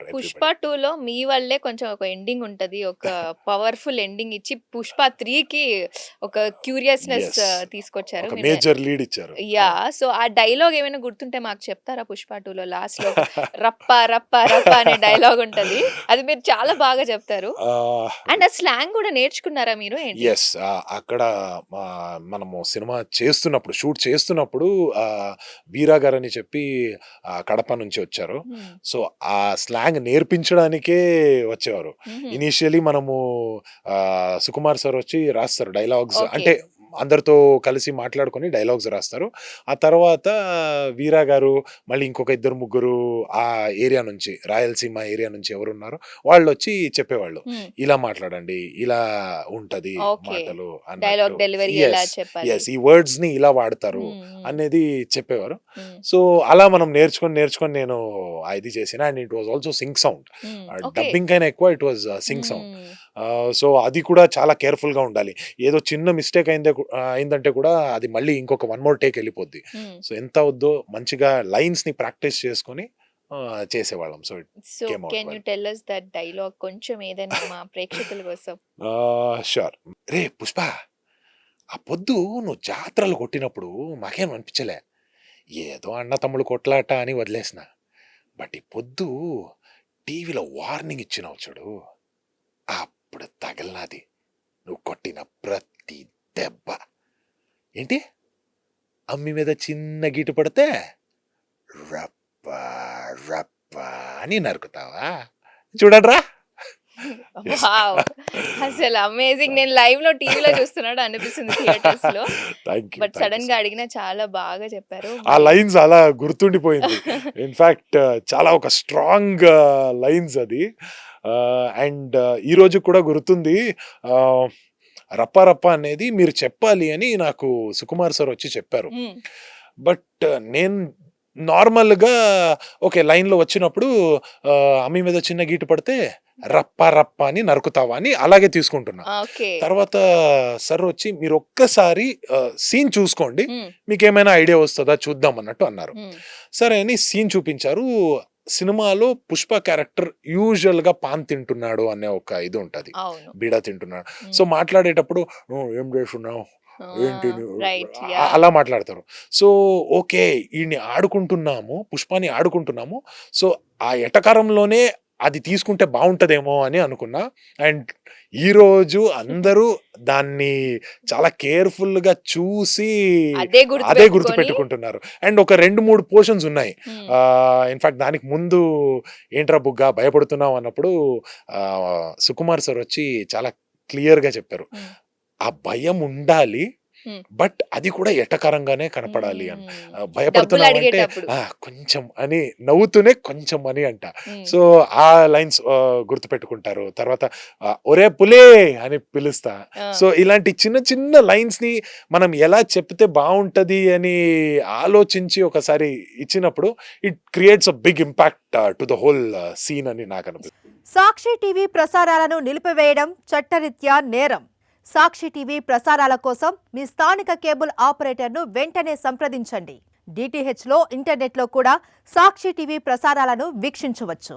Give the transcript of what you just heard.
Pushpa everybody. 2లో మీ వల్లే కొంచెం ఒక ఎండింగ్ ఉంటది. ఒక పవర్‌ఫుల్ ఎండింగ్ ఇచ్చి పుష్ప 3కి ఒక క్యూరియస్‌నెస్ యెస్. తీసుకొచ్చారు. ఒక మీరు మేజర్ లీడ్ ఇచ్చారు. అవును. సో, ఆ డైలాగ్ ఏమైనా గుర్తుంటే మాకు చెప్తారా? 'పుష్ప 2లో' లాస్ట్‌లో ఒక రప్ప రప్ప రప్ప అనే డైలాగ్ ఉంటది. అది మీరు చాలా బాగా చెప్తారు. ఆహ్, అండ్ ఆ స్లాంగ్ గూడా నేర్చుకున్నారా మీరు ఏంటి? యెస్. అక్కడ మనము సినిమా చేస్తున్నప్పుడు, షూట్ చేస్తున్నప్పుడు 'వీరా' గారని చెప్పి కడప నుంచి వచ్చారు. హ్మ్. సో, ఆ స్లాంగ్ నేర్పించడానికే వచ్చేవారు. హుహు. ఇనీషియల్లీ మనము సుకుమార్ సార్ వచ్చి రాస్తారు డైలాగ్స్. ఓకే. అంటే అందరితో కలిసి మాట్లాడుకొని డైలాగ్స్ రాస్తారు. ఆ తర్వాత వీరా గారు, మళ్ళీ ఇంకొక ఇద్దరు, ముగ్గురు ఆ ఏరియా నుంచి, రాయలసీమ ఏరియా నుంచి ఎవరున్నారో వాళ్ళొచ్చి చెప్పేవాళ్ళు. హ్మ్. ఇలా మాట్లాడండి, ఇలా ఉంటది ఓకే. మాటలు అన్నట్టు. డైలాగ్ డెలివరీ ఎలా యెస్. చెప్పాలి? యెస్. ఈ వర్డ్స్‌ని ఇలా వాడతారు హ్మ్. హ్మ్. అనేది చెప్పేవారు. హ్మ్. సో, అలా మనం నేర్చుకొని నేను ఇది చేశాను. And it was also sync sound. Hmm. Okay. Dubbing కైనా ఎక్కువ it was sync sound. Hmm. So, అది కూడా చాలా కేర్‌ఫుల్‌గా ఉండాలి. ఏదో చిన్న మిస్టేక్ అయిందంటే కూడా అది మళ్ళీ ఇంకొక వన్ మోర్ టేక్ ఎళ్ళిపోద్ది. హ్మ్. సో, ఎంత అవుద్దో మంచిగా లైన్స్‌ని ప్రాక్టీస్ చేసుకొని చేసేవాళ్ళం. So, it so, came out can you well. Tell us that dialogue కొంచెం ఏదైనా మా ప్రేక్షకుల కోసం? ష్యూర్. "రేయ్ పుష్ప, ఆ పొద్దు నువ్వు జాత్రలు కొట్టినప్పుడు మాకేం అనిపించలే. ఏదో అన్న తమ్ముడు కొట్లాట అని వదిలేసిన. బట్ ఈ పొద్దు టీవీలో వార్నింగ్ ఇచ్చినావు చూడు, అప్పుడు తగిలినాది నువ్వు కొట్టిన ప్రతి దెబ్బ. ఏంటి? అమ్మి మీద చిన్న గీటు పడితే రప్ప రప్ప అని నరుకుతావా? చూడండ్రా." వావ్! అసలు అమేజింగ్. నేను లైవ్‌లో టీవీలో చూస్తున్నట్టు అనిపిస్తుంది థియేటర్స్‌లో. బట్ థాంక్ యూ సో సడెన్‌గా మచ్. అడిగినా చాలా బాగా చెప్పారు. ఆ మరి లైన్స్ అలా గుర్తుండిపోయింది. ఇన్‌ఫాక్ట్ చాలా ఒక స్ట్రాంగ్ లైన్స్ అది. అండ్ ఈ రోజుకి కూడా గుర్తుంది. ఆహ్, 'రప్ప రప్ప' అనేది మీరు చెప్పాలి అని నాకు సుకుమార్ సార్ వచ్చి చెప్పారు. హ్మ్. బట్ నేను నార్మల్‌గా ఓకే. లైన్‌లో వచ్చినప్పుడు అమ్మి మీద చిన్న గీటు పడితే రప్ప రప్ప అని నరుకుతావా అని అలాగే తీసుకుంటున్నా. ఓకే. తర్వాత సార్ వచ్చి మీరొక్కసారి సీన్ చూసుకోండి. హ్మ్. మీకేమైనా ఐడియా వస్తదా చూద్దాం అన్నట్టు అన్నారు. హ్మ్. సరే అని సీన్ చూపించారు. సినిమాలో 'పుష్ప' క్యారెక్టర్ యూజువల్‌గా పాన్ తింటున్నాడు అనే ఒక ఇది ఉంటది. అవును. బీడ తింటున్నాడు. సో, హ్మ్. మాట్లాడేటప్పుడు "ఏం చేస్తున్నావు? ఆ! ఏంటి నువ్వు" రైట్. యాహ్! అలా మాట్లాడతారు. So, okay. ఈడిని ఆడుకుంటున్నాము. 'పుష్పని' ఆడుకుంటున్నాము. సో, ఆ ఎటకారంలోనే అది తీసుకుంటే బావుంటదేమో అని అనుకున్నా. అండ్ ఈరోజు అందరూ దాన్ని చాలా కేర్‌ఫుల్‌గా చూసి అదే అదే గుర్తుపెట్టుకొని గుర్తుపెట్టుకుంటున్నారు. అండ్ ఒక 2, 3 పోర్షన్స్ ఉన్నాయి. హ్మ్. ఇన్‌ఫాక్ట్ దానికి ముందు "ఏంట్రా బుగ్గా భయపడుతున్నావు" అన్నప్పుడు సుకుమార్ సార్ వచ్చి చాలా క్లియర్‌గా చెప్పారు. హ్మ్. ఆ భయం ఉండాలి. హ్మ్. బట్ అది కూడా ఎటకారంగానే కనపడాలి అని. హ్మ్. భయపడుతున్నావంటే డబ్బులడిగేటప్పుడు. కొంచెం అని నవ్వుతూనే కొంచెం అని అంట. హ్మ్. సో, ఆ లైన్స్ గుర్తుపెట్టుకుంటారు. తర్వాత ఒరేయ్ పులే అని పిలుస్తా. ఆ! సో, ఇలాంటి చిన్న చిన్న లైన్స్‌ని మనం ఎలా చెప్తే బావుంటది అని ఆలోచించి ఒకసారి ఇచ్చినప్పుడు it creates a big impact to the whole scene అని నాకనిపిస్తుంది. సాక్షి టీవీ ప్రసారాలను నిలిపివేయడం చట్టరీత్యా నేరం. సాక్షి టీవీ ప్రసారాల కోసం మీ స్థానిక కేబుల్ ఆపరేటర్ను వెంటనే సంప్రదించండి. డిటిహెచ్లో ఇంటర్నెట్లో కూడా సాక్షి టీవీ ప్రసారాలను వీక్షించవచ్చు.